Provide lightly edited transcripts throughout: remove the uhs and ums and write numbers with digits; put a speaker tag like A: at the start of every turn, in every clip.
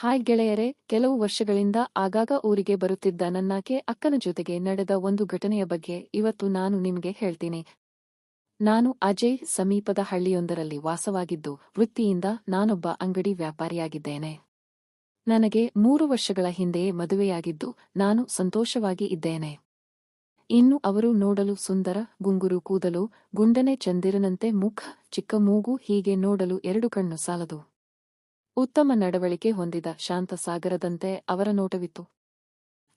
A: Hi ಗೆಳೆಯರೇ, ಕೆಲವು ವರ್ಷಗಳಿಂದ ಆಗಾಗ ಊರಿಗೆ ಬರುತ್ತಿದ್ದ ನನ್ನಾಕೆ ಅಕ್ಕನ ಜೊತೆಗೆ ನಡೆದ ಒಂದು ಘಟನೆಯ ಬಗ್ಗೆ ಇವತ್ತು ನಾನು ನಿಮಗೆ ಹೇಳ್ತೀನಿ. ನಾನು ಅಜಯ್ ಸಮೀಪದ ಹಳ್ಳಿಯೊಂದರಲ್ಲಿ ವಾಸವಾಗಿದ್ದು, ವೃತ್ತಿಯಿಂದ ನಾನೊಬ್ಬ ಅಂಗಡಿ ವ್ಯಾಪಾರಿಯಾಗಿದ್ದೇನೆ. ನನಗೆ 3 ವರ್ಷಗಳ ಹಿಂದೆಯೇ ಮದುವೆಯಾಗಿದ್ದು, ನಾನು ಸಂತೋಷವಾಗಿ ಇದ್ದೇನೆ. ಇನ್ನು ಅವರು ನೋಡಲು ಸುಂದರ, ಗುಂಗುರು ಕೂದಲು, ಗುಂಡನೆ ಚಂದಿರನಂತೆ ಮುಖ, ಚಿಕ್ಕ ಮೂಗು, ಹೀಗೆ ನೋಡಲು 2 ಕಣ್ಣು ಸಾಲದು. ಉತ್ತಮ ನಡವಳಿಕೆ ಹೊಂದಿದ ಶಾಂತ ಸಾಗರದಂತೆ ಅವರ ನೋಟವಿತ್ತು.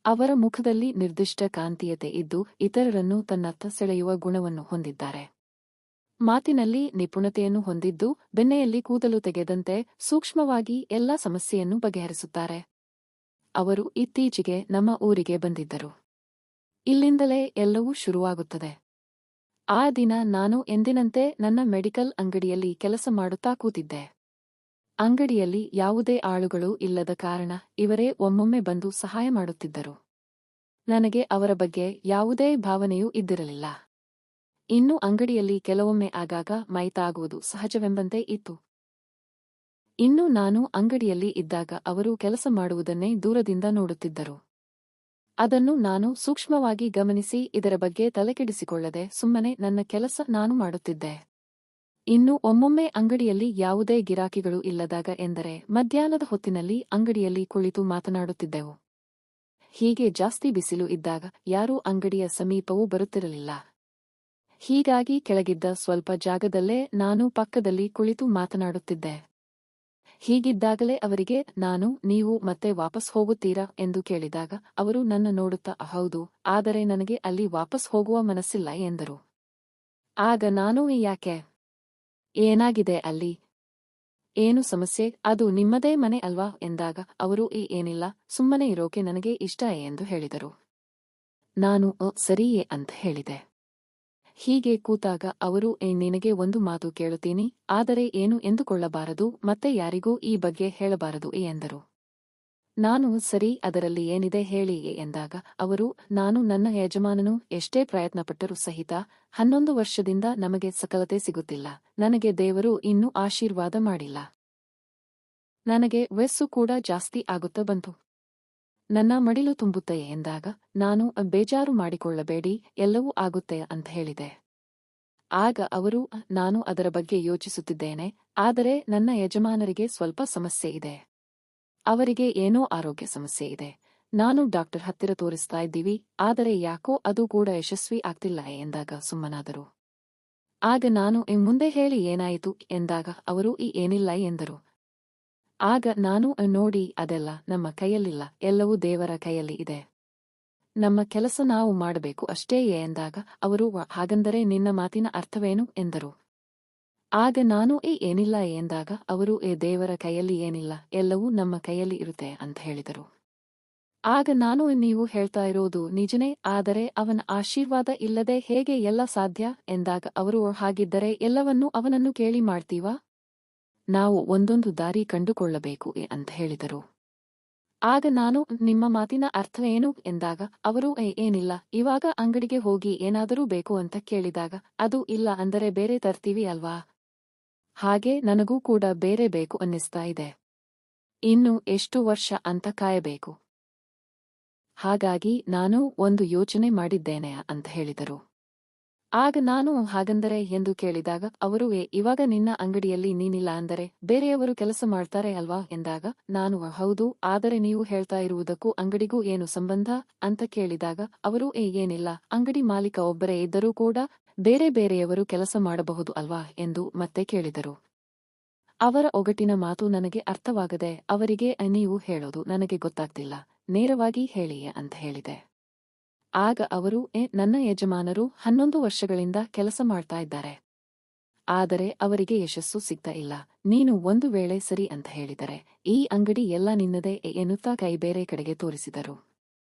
A: ಅವರ ಮುಖದಲ್ಲಿ ನಿರ್ದಿಷ್ಟ ಕಾಂತೀಯತೆ ಇದ್ದು, ಇತರರನ್ನು ತನ್ನತ್ತ ಸೆಳೆಯುವ ಗುಣವನ್ನು ಹೊಂದಿದ್ದಾರೆ. ಮಾತಿನಲ್ಲಿ ನಿಪುಣತೆಯನ್ನು ಹೊಂದಿದ್ದು, ಬೆನ್ನೆಯಲ್ಲಿ ಕೂದಲು ತೆಗೆದಂತೆ ಸೂಕ್ಷ್ಮವಾಗಿ ಎಲ್ಲಾ ಸಮಸ್ಯೆಯನ್ನು ಬಗೆಹರಿಸುತ್ತಾರೆ. ಅವರು ಇತ್ತೀಚೆಗೆ ನಮ್ಮ ಊರಿಗೆ ಬಂದಿದ್ದರು. ಇಲ್ಲಿಂದಲೇ ಎಲ್ಲವೂ ಶುರುವಾಗುತ್ತದೆ. ಆ ದಿನ ನಾನು ಎಂದಿನಂತೆ ನನ್ನ ಮೆಡಿಕಲ್ ಅಂಗಡಿಯಲ್ಲಿ ಕೆಲಸ ಮಾಡುತ್ತಾ ಕೂತಿದ್ದೆ. ಅಂಗಡಿಯಲ್ಲಿ ಯಾವುದೇ ಆಳುಗಳು ಇಲ್ಲದ ಕಾರಣ ಇವರೇ ಒಮ್ಮೊಮ್ಮೆ ಬಂದು ಸಹಾಯ ಮಾಡುತ್ತಿದ್ದರು. ನನಗೆ ಅವರ ಬಗ್ಗೆ ಯಾವುದೇ ಭಾವನೆಯೂ ಇದ್ದಿರಲಿಲ್ಲ. ಇನ್ನು ಅಂಗಡಿಯಲ್ಲಿ ಕೆಲವೊಮ್ಮೆ ಆಗಾಗ ಮೈತಾಗುವುದು ಸಹಜವೆಂಬಂತೆ ಇತ್ತು. ಇನ್ನು ನಾನು ಅಂಗಡಿಯಲ್ಲಿ ಇದ್ದಾಗ ಅವರು ಕೆಲಸ ಮಾಡುವುದನ್ನೇ ದೂರದಿಂದ ನೋಡುತ್ತಿದ್ದರು. ಅದನ್ನು ನಾನು ಸೂಕ್ಷ್ಮವಾಗಿ ಗಮನಿಸಿ ಇದರ ಬಗ್ಗೆ ತಲೆಕೆಡಿಸಿಕೊಳ್ಳದೆ ಸುಮ್ಮನೆ ನನ್ನ ಕೆಲಸ ನಾನು ಮಾಡುತ್ತಿದ್ದೆ. ಇನ್ನು ಒಮ್ಮೊಮ್ಮೆ ಅಂಗಡಿಯಲ್ಲಿ ಯಾವುದೇ ಗಿರಾಕಿಗಳು ಇಲ್ಲದಾಗ ಎಂದರೆ ಮಧ್ಯಾಹ್ನದ ಹೊತ್ತಿನಲ್ಲಿ ಅಂಗಡಿಯಲ್ಲಿ ಕುಳಿತು ಮಾತನಾಡುತ್ತಿದ್ದೆವು. ಹೀಗೆ ಜಾಸ್ತಿ ಬಿಸಿಲು ಇದ್ದಾಗ ಯಾರೂ ಅಂಗಡಿಯ ಸಮೀಪವೂ ಬರುತ್ತಿರಲಿಲ್ಲ. ಹೀಗಾಗಿ ಕೆಳಗಿದ್ದ ಸ್ವಲ್ಪ ಜಾಗದಲ್ಲೇ ನಾನು ಪಕ್ಕದಲ್ಲಿ ಕುಳಿತು ಮಾತನಾಡುತ್ತಿದ್ದೆ. ಹೀಗಿದ್ದಾಗಲೇ ಅವರಿಗೆ ನೀವು ಮತ್ತೆ ವಾಪಸ್ ಹೋಗುತ್ತೀರಾ ಎಂದು ಕೇಳಿದಾಗ ಅವರು ನನ್ನ ನೋಡುತ್ತಾ ಹೌದು, ಆದರೆ ನನಗೆ ಅಲ್ಲಿ ವಾಪಸ್ ಹೋಗುವ ಮನಸ್ಸಿಲ್ಲ ಎಂದರು. ಆಗ ನಾನು ಯಾಕೆ? ಏನಾಗಿದೆ ಅಲ್ಲಿ? ಏನು ಸಮಸ್ಯೆ? ಅದು ನಿಮ್ಮದೇ ಮನೆ ಅಲ್ವಾ ಎಂದಾಗ ಅವರು ಏನಿಲ್ಲ, ಸುಮ್ಮನೆ ಇರೋಕೆ ನನಗೆ ಇಷ್ಟ ಎಂದು ಹೇಳಿದರು. ನಾನು ಸರಿಯೇ ಅಂತ ಹೇಳಿದೆ. ಹೀಗೆ ಕೂತಾಗ ಅವರು ನಿನಗೆ ಒಂದು ಮಾತು ಕೇಳುತ್ತೀನಿ, ಆದರೆ ಏನು ಎಂದುಕೊಳ್ಳಬಾರದು, ಮತ್ತೆ ಯಾರಿಗೂ ಈ ಬಗ್ಗೆ ಹೇಳಬಾರದು ಎಂದರು. ನಾನು ಸರಿ, ಅದರಲ್ಲಿ ಏನಿದೆ ಹೇಳಿ ಎಂದಾಗ ಅವರು ನನ್ನ ಯಜಮಾನನು ಎಷ್ಟೇ ಪ್ರಯತ್ನಪಟ್ಟರೂ ಸಹಿತ 11 ವರ್ಷದಿಂದ ನಮಗೆ ಸಫಲತೆ ಸಿಗುತ್ತಿಲ್ಲ. ನನಗೆ ದೇವರು ಇನ್ನೂ ಆಶೀರ್ವಾದ ಮಾಡಿಲ್ಲ. ನನಗೆ ವಯಸ್ಸು ಕೂಡ ಜಾಸ್ತಿ ಆಗುತ್ತಾ ಬಂತು. ನನ್ನ ಮಡಿಲು ತುಂಬುತ್ತೆ ಎಂದಾಗ ನಾನು ಬೇಜಾರು ಮಾಡಿಕೊಳ್ಳಬೇಡಿ, ಎಲ್ಲವೂ ಆಗುತ್ತೆ ಅಂತ ಹೇಳಿದೆ. ಆಗ ಅವರು ನಾನು ಅದರ ಬಗ್ಗೆ ಯೋಚಿಸುತ್ತಿದ್ದೇನೆ, ಆದರೆ ನನ್ನ ಯಜಮಾನರಿಗೆ ಸ್ವಲ್ಪ ಸಮಸ್ಯೆ ಇದೆ. ಅವರಿಗೆ ಏನೋ ಆರೋಗ್ಯ ಸಮಸ್ಯೆ ಇದೆ. ನಾನು ಡಾಕ್ಟರ್ ಹತ್ತಿರ ತೋರಿಸ್ತಾ ಇದ್ದೀವಿ, ಆದರೆ ಯಾಕೋ ಅದು ಕೂಡ ಯಶಸ್ವಿ ಆಗ್ತಿಲ್ಲ ಎಂದಾಗ ಸುಮ್ಮನಾದರು. ಆಗ ನಾನು ಮುಂದೆ ಹೇಳಿ ಏನಾಯಿತು ಎಂದಾಗ ಅವರು ಏನಿಲ್ಲ ಎಂದರು. ಆಗ ನಾನು ನೋಡಿ, ಅದೆಲ್ಲ ನಮ್ಮ ಕೈಯಲ್ಲಿಲ್ಲ, ಎಲ್ಲವೂ ದೇವರ ಕೈಯಲ್ಲಿ ಇದೆ. ನಮ್ಮ ಕೆಲಸ ನಾವು ಮಾಡಬೇಕು ಅಷ್ಟೇ ಎಂದಾಗ ಅವರು ಹಾಗಂದರೆ ನಿನ್ನ ಮಾತಿನ ಅರ್ಥವೇನು ಎಂದರು. ಆಗ ನಾನು ಏನಿಲ್ಲ ಎಂದಾಗ ಅವರು ದೇವರ ಕೈಯಲ್ಲಿ ಏನಿಲ್ಲ, ಎಲ್ಲವೂ ನಮ್ಮ ಕೈಯಲ್ಲಿ ಇರುತ್ತೆ ಅಂತ ಹೇಳಿದರು. ಆಗ ನಾನು ನೀವು ಹೇಳ್ತಾ ಇರೋದು ನಿಜನೇ, ಆದರೆ ಅವನ ಆಶೀರ್ವಾದ ಇಲ್ಲದೆ ಹೇಗೆ ಎಲ್ಲ ಸಾಧ್ಯ ಎಂದಾಗ ಅವರು ಹಾಗಿದ್ದರೆ ಎಲ್ಲವನ್ನೂ ಅವನನ್ನು ಕೇಳಿ ಮಾಡ್ತೀವಾ? ನಾವು ಒಂದೊಂದು ದಾರಿ ಕಂಡುಕೊಳ್ಳಬೇಕು ಅಂತ ಹೇಳಿದರು. ಆಗ ನಾನು ನಿಮ್ಮ ಮಾತಿನ ಅರ್ಥವೇನು ಎಂದಾಗ ಅವರು ಏನಿಲ್ಲ, ಇವಾಗ ಅಂಗಡಿಗೆ ಹೋಗಿ ಏನಾದರೂ ಬೇಕು ಅಂತ ಕೇಳಿದಾಗ ಅದು ಇಲ್ಲ ಅಂದರೆ ಬೇರೆ ತರ್ತೀವಿ ಅಲ್ವಾ? ಹಾಗೆ ನನಗೂ ಕೂಡ ಬೇರೆ ಬೇಕು ಅನ್ನಿಸ್ತಾ ಇದೆ. ಇನ್ನು ಎಷ್ಟು ವರ್ಷ ಅಂತ ಕಾಯಬೇಕು? ಹಾಗಾಗಿ ನಾನು ಒಂದು ಯೋಚನೆ ಮಾಡಿದ್ದೇನೆ ಅಂತ ಹೇಳಿದರು. ಆಗ ನಾನು ಹಾಗಂದರೆ ಎಂದು ಕೇಳಿದಾಗ ಅವರು ಇವಾಗ ನಿನ್ನ ಅಂಗಡಿಯಲ್ಲಿ ನೀನಿಲ್ಲ ಅಂದರೆ ಬೇರೆಯವರು ಕೆಲಸ ಮಾಡ್ತಾರೆ ಅಲ್ವಾ ಎಂದಾಗ ನಾನು ಹೌದು, ಆದರೆ ನೀವು ಹೇಳ್ತಾ ಇರುವುದಕ್ಕೂ ಅಂಗಡಿಗೂ ಏನು ಸಂಬಂಧ ಅಂತ ಕೇಳಿದಾಗ ಅವರು ಏನಿಲ್ಲ, ಅಂಗಡಿ ಮಾಲೀಕ ಒಬ್ಬರೇ ಇದ್ದರೂ ಕೂಡ ಬೇರೆ ಬೇರೆಯವರು ಕೆಲಸ ಮಾಡಬಹುದು ಅಲ್ವಾ ಎಂದು ಮತ್ತೆ ಕೇಳಿದರು. ಅವರ ಒಗಟಿನ ಮಾತು ನನಗೆ ಅರ್ಥವಾಗದೆ ಅವರಿಗೆ ನೀವು ಹೇಳೋದು ನನಗೆ ಗೊತ್ತಾಗ್ತಿಲ್ಲ, ನೇರವಾಗಿ ಹೇಳಿ ಅಂತ ಹೇಳಿದೆ. ಆಗ ಅವರು ನನ್ನ ಯಜಮಾನರು 11 ವರ್ಷಗಳಿಂದ ಕೆಲಸ ಮಾಡ್ತಾ ಇದ್ದಾರೆ. ಆದರೆ ಅವರಿಗೆ ಯಶಸ್ಸು ಸಿಗ್ತಾ ಇಲ್ಲ. ನೀನು ಒಂದು ವೇಳೆ ಸರಿ ಅಂತ ಹೇಳಿದರೆ ಈ ಅಂಗಡಿ ಎಲ್ಲ ನಿನ್ನದೇ ಎನ್ನುತ್ತಾ ಕೈ ಬೇರೆ ಕಡೆಗೆ ತೋರಿಸಿದರು.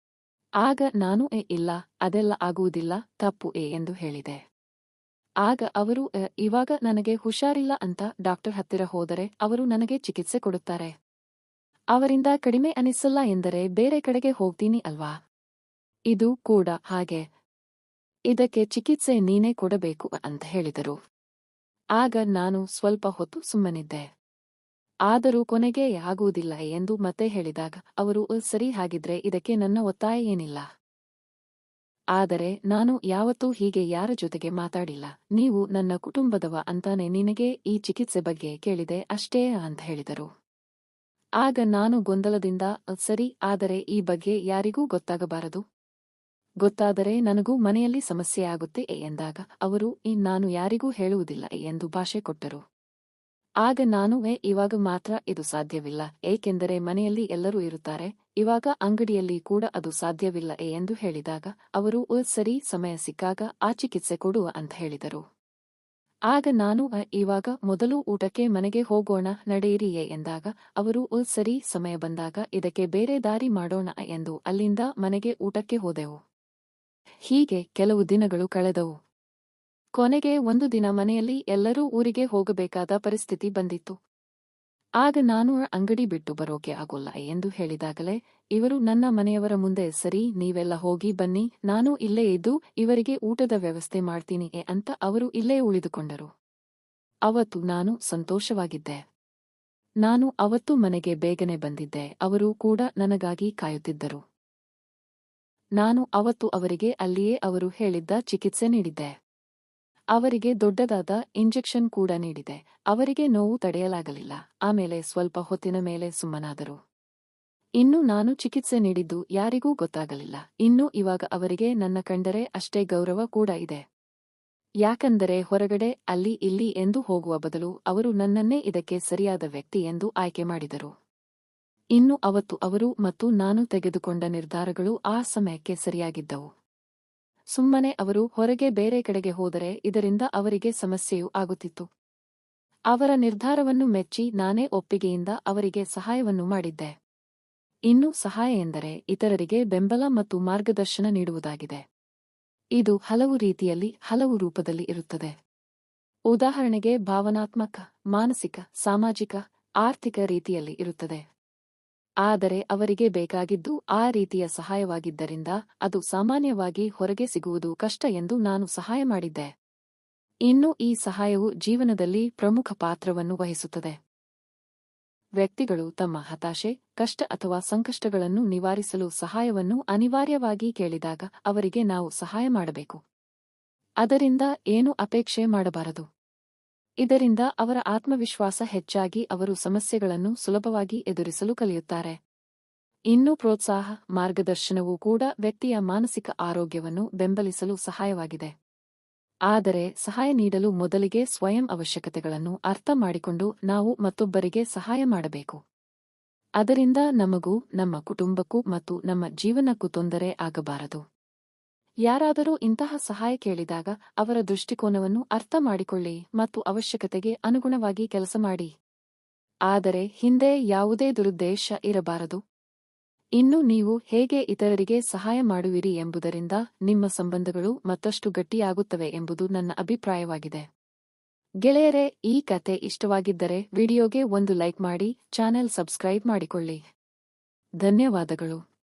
A: ಆಗ ನಾನು ಇಲ್ಲ, ಅದೆಲ್ಲ ಆಗುವುದಿಲ್ಲ, ತಪ್ಪು ಎಂದು ಹೇಳಿದೆ. ಆಗ ಅವರು ಇವಾಗ ನನಗೆ ಹುಷಾರಿಲ್ಲ ಅಂತ ಡಾಕ್ಟರ್ ಹತ್ತಿರ ಹೋದರೆ ಅವರು ನನಗೆ ಚಿಕಿತ್ಸೆ ಕೊಡುತ್ತಾರೆ. ಅವರಿಂದ ಕಡಿಮೆ ಅನಿಸಲ್ಲ ಎಂದರೆ ಬೇರೆ ಕಡೆಗೆ ಹೋಗ್ತೀನಿ ಅಲ್ವಾ? ಇದು ಕೂಡ ಹಾಗೆ. ಇದಕ್ಕೆ ಚಿಕಿತ್ಸೆ ನೀನೇ ಕೊಡಬೇಕು ಅಂತ ಹೇಳಿದರು. ಆಗ ನಾನು ಸ್ವಲ್ಪ ಹೊತ್ತು ಸುಮ್ಮನಿದ್ದೆ. ಆದರೂ ಕೊನೆಗೆ ಆಗುವುದಿಲ್ಲ ಎಂದು ಮತ್ತೆ ಹೇಳಿದಾಗ ಅವರು ಸರಿ ಹಾಗಿದ್ರೆ ಇದಕ್ಕೆ ನನ್ನ ಒತ್ತಾಯ ಏನಿಲ್ಲ. ಆದರೆ ನಾನು ಯಾವತ್ತೂ ಹೀಗೆ ಯಾರ ಜೊತೆಗೆ ಮಾತಾಡಿಲ್ಲ. ನೀವು ನನ್ನ ಕುಟುಂಬದವ ಅಂತಾನೆ ನಿನಗೆ ಈ ಚಿಕಿತ್ಸೆ ಬಗ್ಗೆ ಕೇಳಿದೆ ಅಷ್ಟೇ ಅಂತ ಹೇಳಿದರು. ಆಗ ನಾನು ಗೊಂದಲದಿಂದ ಸರಿ, ಆದರೆ ಈ ಬಗ್ಗೆ ಯಾರಿಗೂ ಗೊತ್ತಾಗಬಾರದು. ಗೊತ್ತಾದರೆ ನನಗೂ ಮನೆಯಲ್ಲಿ ಸಮಸ್ಯೆ ಆಗುತ್ತೆ ಎಂದಾಗ ಅವರು ನಾನು ಯಾರಿಗೂ ಹೇಳುವುದಿಲ್ಲ ಎಂದು ಭಾಷೆ ಕೊಟ್ಟರು. ಆಗ ನಾನು ಇವಾಗ ಮಾತ್ರ ಇದು ಸಾಧ್ಯವಿಲ್ಲ, ಏಕೆಂದರೆ ಮನೆಯಲ್ಲಿ ಎಲ್ಲರೂ ಇರುತ್ತಾರೆ, ಇವಾಗ ಅಂಗಡಿಯಲ್ಲಿ ಕೂಡ ಅದು ಸಾಧ್ಯವಿಲ್ಲ ಎಂದು ಹೇಳಿದಾಗ ಅವರು ಸರಿ, ಸಮಯ ಸಿಕ್ಕಾಗ ಆ ಚಿಕಿತ್ಸೆ ಕೊಡುವ ಅಂತ ಹೇಳಿದರು. ಆಗ ನಾನು ಇವಾಗ ಮೊದಲು ಊಟಕ್ಕೆ ಮನೆಗೆ ಹೋಗೋಣ ನಡೆಯಿರಿ ಎಂದಾಗ ಅವರು ಸರಿ, ಸಮಯ ಬಂದಾಗ ಇದಕ್ಕೆ ಬೇರೆ ದಾರಿ ಮಾಡೋಣ ಎಂದು ಅಲ್ಲಿಂದ ಮನೆಗೆ ಊಟಕ್ಕೆ ಹೋದೆವು. ಹೀಗೆ ಕೆಲವು ದಿನಗಳು ಕಳೆದವು. ಕೊನೆಗೆ ಒಂದು ದಿನ ಮನೆಯಲ್ಲಿ ಎಲ್ಲರೂ ಊರಿಗೆ ಹೋಗಬೇಕಾದ ಪರಿಸ್ಥಿತಿ ಬಂದಿತ್ತು. ಆಗ ನಾನು ಅಂಗಡಿ ಬಿಟ್ಟು ಬರೋಕೆ ಆಗೋಲ್ಲ ಎಂದು ಹೇಳಿದಾಗಲೇ ಇವರು ನನ್ನ ಮನೆಯವರ ಮುಂದೆ ಸರಿ, ನೀವೆಲ್ಲ ಹೋಗಿ ಬನ್ನಿ, ನಾನು ಇಲ್ಲೇ ಇದ್ದು ಇವರಿಗೆ ಊಟದ ವ್ಯವಸ್ಥೆ ಮಾಡ್ತೀನಿ ಅಂತ ಅವರು ಇಲ್ಲೇ ಉಳಿದುಕೊಂಡರು. ಅವತ್ತು ನಾನು ಸಂತೋಷವಾಗಿದ್ದೆ. ನಾನು ಅವತ್ತು ಮನೆಗೆ ಬೇಗನೆ ಬಂದಿದ್ದೆ, ಅವರು ಕೂಡ ನನಗಾಗಿ ಕಾಯುತ್ತಿದ್ದರು. ನಾನು ಅವತ್ತು ಅವರಿಗೆ ಅಲ್ಲಿಯೇ ಅವರು ಹೇಳಿದ್ದ ಚಿಕಿತ್ಸೆ ನೀಡಿದ್ದೆ. ಅವರಿಗೆ ದೊಡ್ಡದಾದ ಇಂಜೆಕ್ಷನ್ ಕೂಡ ನೀಡಿದೆ. ಅವರಿಗೆ ನೋವು ತಡೆಯಲಾಗಲಿಲ್ಲ. ಆಮೇಲೆ ಸ್ವಲ್ಪ ಹೊತ್ತಿನ ಮೇಲೆ ಸುಮ್ಮನಾದರು. ಇನ್ನು ನಾನು ಚಿಕಿತ್ಸೆ ನೀಡಿದ್ದು ಯಾರಿಗೂ ಗೊತ್ತಾಗಲಿಲ್ಲ. ಇನ್ನು ಇವಾಗ ಅವರಿಗೆ ನನ್ನ ಕಂಡರೆ ಅಷ್ಟೇ ಗೌರವ ಕೂಡ ಇದೆ. ಯಾಕಂದರೆ ಹೊರಗಡೆ ಅಲ್ಲಿ ಇಲ್ಲಿ ಎಂದು ಹೋಗುವ ಬದಲು ಅವರು ನನ್ನನ್ನೇ ಇದಕ್ಕೆ ಸರಿಯಾದ ವ್ಯಕ್ತಿ ಎಂದು ಆಯ್ಕೆ ಮಾಡಿದರು. ಇನ್ನು ಅವತ್ತು ಅವರು ಮತ್ತು ನಾನು ತೆಗೆದುಕೊಂಡ ನಿರ್ಧಾರಗಳು ಆ ಸಮಯಕ್ಕೆ ಸರಿಯಾಗಿದ್ದವು. ಸುಮ್ಮನೆ ಅವರು ಹೊರಗೆ ಬೇರೆ ಕಡೆಗೆ ಹೋದರೆ ಇದರಿಂದ ಅವರಿಗೆ ಸಮಸ್ಯೆಯೂ ಆಗುತ್ತಿತ್ತು. ಅವರ ನಿರ್ಧಾರವನ್ನು ಮೆಚ್ಚಿ ನಾನೇ ಒಪ್ಪಿಗೆಯಿಂದ ಅವರಿಗೆ ಸಹಾಯವನ್ನು ಮಾಡಿದ್ದೆ. ಇನ್ನು ಸಹಾಯ ಎಂದರೆ ಇತರರಿಗೆ ಬೆಂಬಲ ಮತ್ತು ಮಾರ್ಗದರ್ಶನ ನೀಡುವುದಾಗಿದೆ. ಇದು ಹಲವು ರೀತಿಯಲ್ಲಿ, ಹಲವು ರೂಪದಲ್ಲಿ ಇರುತ್ತದೆ. ಉದಾಹರಣೆಗೆ ಭಾವನಾತ್ಮಕ, ಮಾನಸಿಕ, ಸಾಮಾಜಿಕ, ಆರ್ಥಿಕ ರೀತಿಯಲ್ಲಿ ಇರುತ್ತದೆ. ಆದರೆ ಅವರಿಗೆ ಬೇಕಾಗಿದ್ದು ಆ ರೀತಿಯ ಸಹಾಯವಾಗಿದ್ದರಿಂದ ಅದು ಸಾಮಾನ್ಯವಾಗಿ ಹೊರಗೆ ಸಿಗುವುದು ಕಷ್ಟ ಎಂದು ನಾನು ಸಹಾಯ ಮಾಡಿದ್ದೆ. ಇನ್ನು ಈ ಸಹಾಯವು ಜೀವನದಲ್ಲಿ ಪ್ರಮುಖ ಪಾತ್ರವನ್ನು ವಹಿಸುತ್ತದೆ. ವ್ಯಕ್ತಿಗಳು ತಮ್ಮ ಹತಾಶೆ, ಕಷ್ಟ ಅಥವಾ ಸಂಕಷ್ಟಗಳನ್ನು ನಿವಾರಿಸಲು ಸಹಾಯವನ್ನು ಅನಿವಾರ್ಯವಾಗಿ ಕೇಳಿದಾಗ ಅವರಿಗೆ ನಾವು ಸಹಾಯ ಮಾಡಬೇಕು. ಅದರಿಂದ ಏನು ಅಪೇಕ್ಷೆ ಮಾಡಬಾರದು. ಇದರಿಂದ ಅವರ ಆತ್ಮವಿಶ್ವಾಸ ಹೆಚ್ಚಾಗಿ ಅವರು ಸಮಸ್ಯೆಗಳನ್ನು ಸುಲಭವಾಗಿ ಎದುರಿಸಲು ಕಲಿಯುತ್ತಾರೆ. ಇನ್ನು ಪ್ರೋತ್ಸಾಹ, ಮಾರ್ಗದರ್ಶನವೂ ಕೂಡ ವ್ಯಕ್ತಿಯ ಮಾನಸಿಕ ಆರೋಗ್ಯವನ್ನು ಬೆಂಬಲಿಸಲು ಸಹಾಯವಾಗಿದೆ. ಆದರೆ ಸಹಾಯ ನೀಡಲು ಮೊದಲಿಗೆ ಸ್ವಯಂ ಅವಶ್ಯಕತೆಗಳನ್ನು ಅರ್ಥ ಮಾಡಿಕೊಂಡು ನಾವು ಮತ್ತೊಬ್ಬರಿಗೆ ಸಹಾಯ ಮಾಡಬೇಕು. ಅದರಿಂದ ನಮಗೂ, ನಮ್ಮ ಕುಟುಂಬಕ್ಕೂ ಮತ್ತು ನಮ್ಮ ಜೀವನಕ್ಕೂ ತೊಂದರೆ ಆಗಬಾರದು. ಯಾರಾದರೂ ಇಂತಹ ಸಹಾಯ ಕೇಳಿದಾಗ ಅವರ ದೃಷ್ಟಿಕೋನವನ್ನು ಅರ್ಥ ಮಾಡಿಕೊಳ್ಳಿ ಮತ್ತು ಅವಶ್ಯಕತೆಗೆ ಅನುಗುಣವಾಗಿ ಕೆಲಸ ಮಾಡಿ. ಆದರೆ ಹಿಂದೆ ಯಾವುದೇ ದುರುದ್ದೇಶ ಇರಬಾರದು. ಇನ್ನು ನೀವು ಹೇಗೆ ಇತರರಿಗೆ ಸಹಾಯ ಮಾಡುವಿರಿ ಎಂಬುದರಿಂದ ನಿಮ್ಮ ಸಂಬಂಧಗಳು ಮತ್ತಷ್ಟು ಗಟ್ಟಿಯಾಗುತ್ತವೆ ಎಂಬುದು ನನ್ನ ಅಭಿಪ್ರಾಯವಾಗಿದೆ. ಗೆಳೆಯರೇ, ಈ ಕತೆ ಇಷ್ಟವಾಗಿದ್ದರೆ ವಿಡಿಯೋಗೆ ಒಂದು ಲೈಕ್ ಮಾಡಿ, ಚಾನೆಲ್ ಸಬ್ಸ್ಕ್ರೈಬ್ ಮಾಡಿಕೊಳ್ಳಿ. ಧನ್ಯವಾದಗಳು.